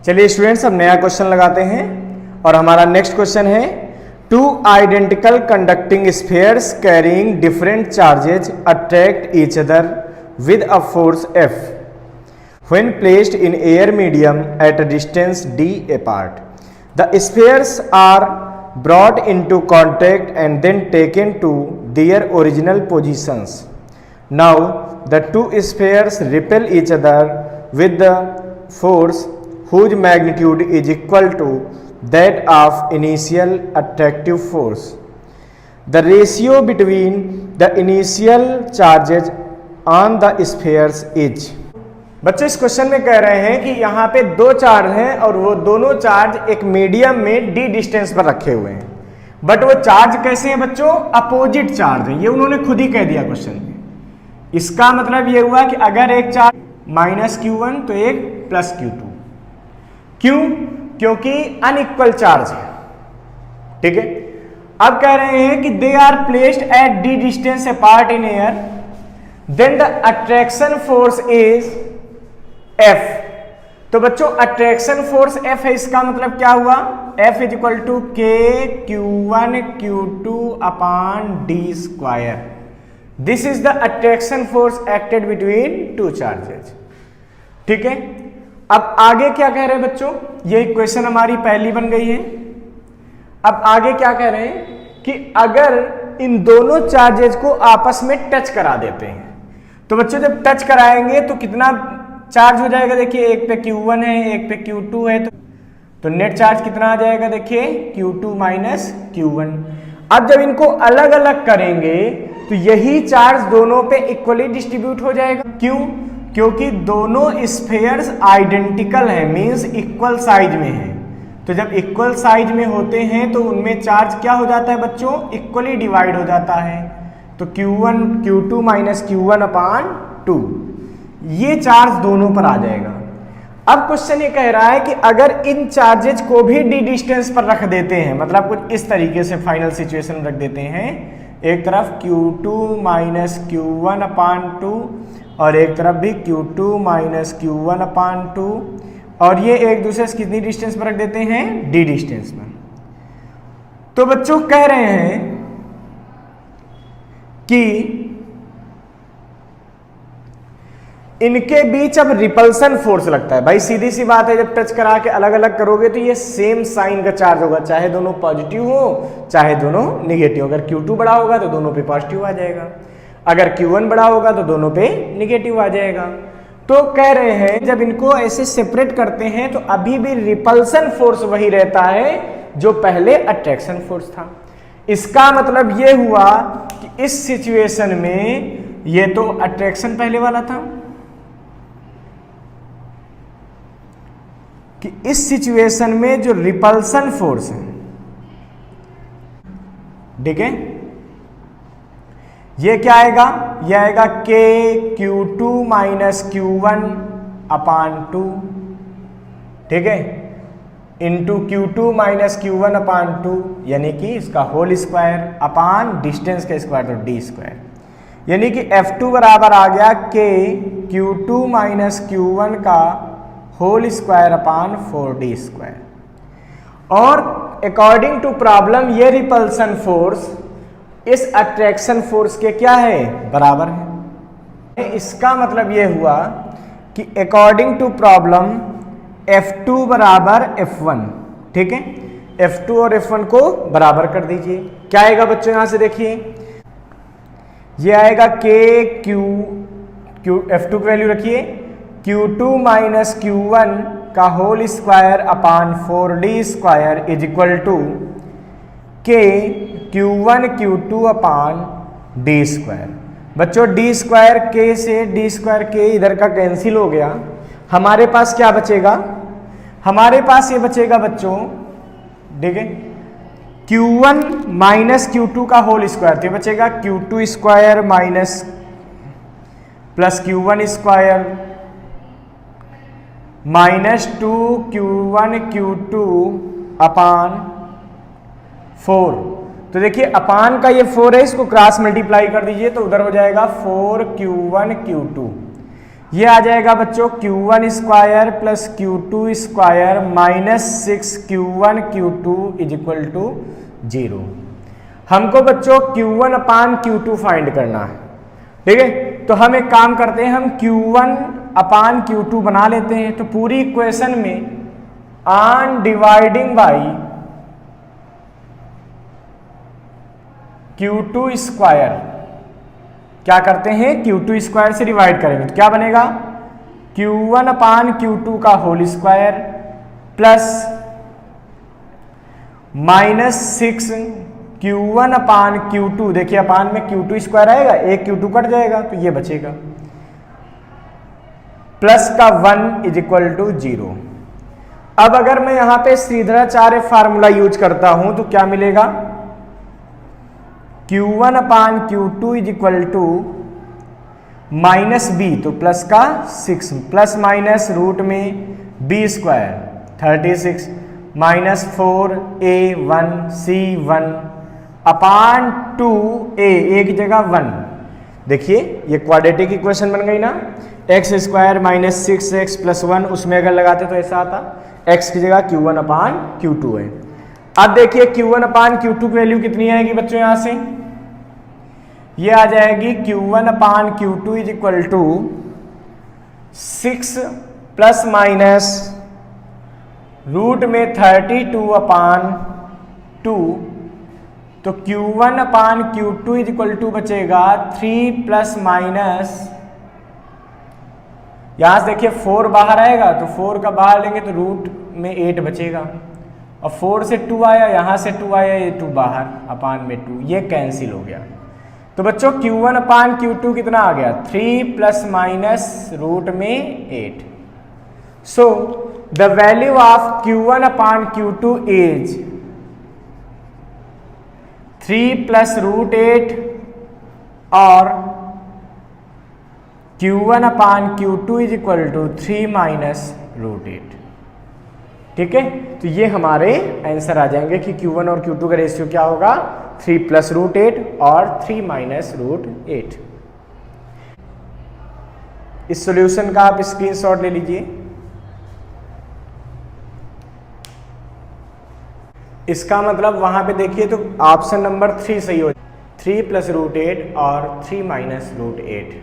चलिए स्टूडेंट्स, अब नया क्वेश्चन लगाते हैं और हमारा नेक्स्ट क्वेश्चन है two identical conducting spheres carrying different charges attract each other with a force F when placed in air medium at a distance d apart. The spheres are brought into contact and then taken to their original positions. Now the two spheres repel each other with the force whose magnitude is equal to that of initial attractive force. The ratio between the initial charges on the spheres is. बच्चे इस question में कह रहे हैं कि यहाँ पे दो चार्ज हैं और वो दोनों चार्ज एक मीडियम में d डिस्टेंस पर रखे हुए हैं, बट वो चार्ज कैसे हैं बच्चों? अपोजिट चार्ज है। ये उन्होंने खुद ही कह दिया क्वेश्चन में। इसका मतलब ये हुआ कि अगर एक चार्ज -q1 तो एक +q2। क्यों? क्योंकि अनइक्वल चार्ज है। ठीक है, अब कह रहे हैं कि they are placed at d distance apart in air, then the attraction force is F। तो बच्चों अट्रैक्शन फोर्स F है, इसका मतलब क्या हुआ? F is equal to k q1 q2 upon d²। This is the attraction force acted between two charges. ठीक है, अब आगे क्या कह रहे हैं बच्चों? ये इक्वेशन हमारी पहली बन गई है। अब आगे क्या कह रहे हैं कि अगर इन दोनों चार्जेज को आपस में टच करा देते हैं, तो बच्चों जब टच कराएंगे तो कितना चार्ज हो जाएगा? देखिए, एक पे q1 है, एक पे q2 है, तो नेट चार्ज कितना आ जाएगा? देखिए q2 माइनस q1। अब जब इनको अलग अलग करेंगे तो यही चार्ज दोनों पे इक्वली डिस्ट्रीब्यूट हो जाएगा। क्यों? क्योंकि दोनों स्फीयर्स आइडेंटिकल है, मींस इक्वल साइज में है। तो जब इक्वल साइज में होते हैं तो उनमें चार्ज क्या हो जाता है बच्चों? इक्वली डिवाइड हो जाता है। तो q2 माइनस q1 अपॉन 2, ये चार्ज दोनों पर आ जाएगा। अब क्वेश्चन ये कह रहा है कि अगर इन चार्जेज को भी d डिस्टेंस पर रख देते हैं, मतलब कुछ इस तरीके से फाइनल सिचुएशन रख देते हैं, एक तरफ q2 माइनस q1 अपॉन 2 और एक तरफ भी q2 माइनस q1 अपॉन 2, और ये एक दूसरे से कितनी डिस्टेंस पर रख देते हैं? d डिस्टेंस पर। तो बच्चों कह रहे हैं कि इनके बीच अब रिपल्सन फोर्स लगता है। भाई सीधी सी बात है, जब टच करा के अलग अलग करोगे तो ये सेम साइन का चार्ज होगा, चाहे दोनों पॉजिटिव हो चाहे दोनों निगेटिव। अगर q2 बड़ा होगा तो दोनों पे पॉजिटिव आ जाएगा, अगर q1 बड़ा होगा तो दोनों पे निगेटिव आ जाएगा। तो कह रहे हैं जब इनको ऐसे सेपरेट करते हैं तो अभी भी रिपल्सन फोर्स वही रहता है जो पहले अट्रैक्शन फोर्स था। इसका मतलब ये हुआ कि इस सिचुएशन में ये तो अट्रैक्शन पहले वाला था, कि इस सिचुएशन में जो रिपल्सन फोर्स है, ठीक है, ये क्या आएगा? ये आएगा k q2 minus q1 upon 2, ठीक है, into q2 minus q1 upon 2, यानी कि इसका होल स्क्वायर अपॉन डिस्टेंस का स्क्वायर तो d², यानी कि F2 बराबर आ गया k q2 माइनस q1 का होल स्क्वायर अपॉन 4d²। और अकॉर्डिंग टू प्रॉब्लम ये रिपल्सन फोर्स इस अट्रैक्शन फोर्स के क्या है? बराबर है। इसका मतलब ये हुआ कि अकॉर्डिंग टू प्रॉब्लम F2 बराबर F1, ठीक है, F2 और F1 को बराबर कर दीजिए। क्या आएगा बच्चों? यहां से देखिए, ये आएगा k F2 की वैल्यू रखिए, q2 माइनस q1 का whole square upon 4d² is equal to k q1 q2 upon d²। बच्चों d² k से d² k इधर का कैंसिल हो गया, हमारे पास क्या बचेगा? हमारे पास ये बचेगा बच्चों, ठीक है, q1 माइनस q2 का होल स्क्वायर, तो बचेगा q2² minus plus q1² minus 2q1 q2 अपान 4। तो देखिए अपान का ये 4 है, इसको क्रॉस मल्टीप्लाई कर दीजिए तो उधर हो जाएगा 4q1 q2। ये आ जाएगा बच्चों Q1 square plus Q2 square minus 6Q1 Q2 is equal to 0। हमको बच्चों Q1 अपान Q2 फाइंड करना है, ठीक है। तो हम एक काम करते हैं, हम Q1 अपान Q2 बना लेते हैं। तो पूरी इक्वेशन में on dividing by Q2 square क्या करते हैं, Q2 स्क्वायर से डिवाइड करेंगे तो क्या बनेगा, Q1 अपान Q2 का whole square plus minus 6 Q1 upon Q2, देखिए अपान में Q2 स्क्वायर आएगा, एक Q2 कट जाएगा तो ये बचेगा, प्लस का 1 इज इक्वल टू 0। अब अगर मैं यहां पे श्रीधराचार्य फार्मूला यूज करता हूं तो क्या मिलेगा, Q1 upon Q2 is equal to minus B, तो प्लस का 6 प्लस माइनस रूट में B square 36 minus 4a1c1 upon 2a, एक जगह 1। देखिए ये क्वाड्रेटिक इक्वेशन बन गई ना, x square minus 6x plus 1, उसमें अगर लगाते तो ऐसा आता, x की जगह Q1 अपान Q2 है। अब देखिए Q1 अपान Q2 की वैल्यू कितनी आएगी बच्चों, यहां से ये आ जाएगी Q1 upon Q2 is equal to 6 plus minus root में 32 अपान 2, तो Q1 upon Q2 is equal to बचेगा 3 प्लस माइनस, यहां से देखिए 4 बाहर आएगा तो 4 का बाहर लेंगे तो रूट में 8 बचेगा, और 4 से 2 आया, यहां से 2 आया, ये 2 बाहर अपान में 2, ये कैंसिल हो गया। तो बच्चों Q1 अपान Q2 कितना आ गया, 3 प्लस माइनस रूट में 8। So the value of Q1 upon Q2 is 3 plus root 8 और Q1 upon Q2 is equal to 3 minus root 8, ठीक है। तो ये हमारे आंसर आ जाएंगे कि Q1 और Q2 का रेशियो क्या होगा, 3 प्लस रूट 8 और 3 माइनस रूट 8। इस सॉल्यूशन का आप स्क्रीनशॉट ले लीजिए। इसका मतलब वहां पे देखिए तो ऑप्शन नंबर 3 सही हो, 3 प्लस रूट 8 और 3 माइनस रूट 8।